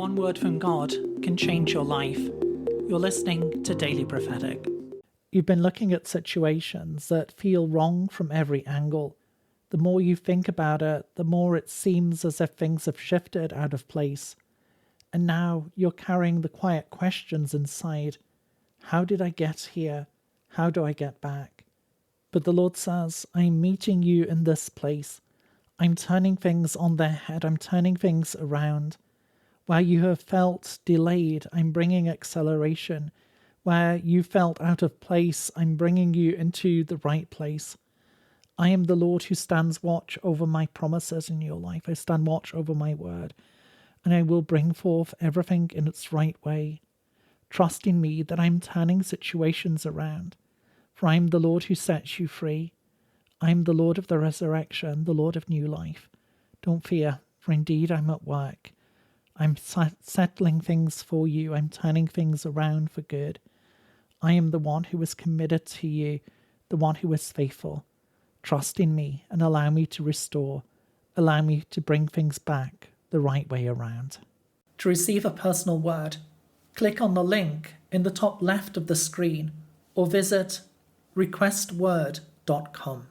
one word from God can change your life. You're listening to Daily Prophetic. You've been looking at situations that feel wrong from every angle. The more you think about it, the more it seems as if things have shifted out of place. And now you're carrying the quiet questions inside. How did I get here? How do I get back? But the Lord says, I'm meeting you in this place. I'm turning things on their head. I'm turning things around. Where you have felt delayed, I'm bringing acceleration. Where you felt out of place, I'm bringing you into the right place. I am the Lord who stands watch over my promises in your life. I stand watch over my word, and I will bring forth everything in its right way. Trust in me that I'm turning situations around, for I am the Lord who sets you free. I am the Lord of the resurrection, the Lord of new life. Don't fear, for indeed I'm at work. I'm settling things for you. I'm turning things around for good. I am the one who is committed to you, the one who is faithful. Trust in me and allow me to restore. Allow me to bring things back the right way around. To receive a personal word, click on the link in the top left of the screen or visit requestword.com.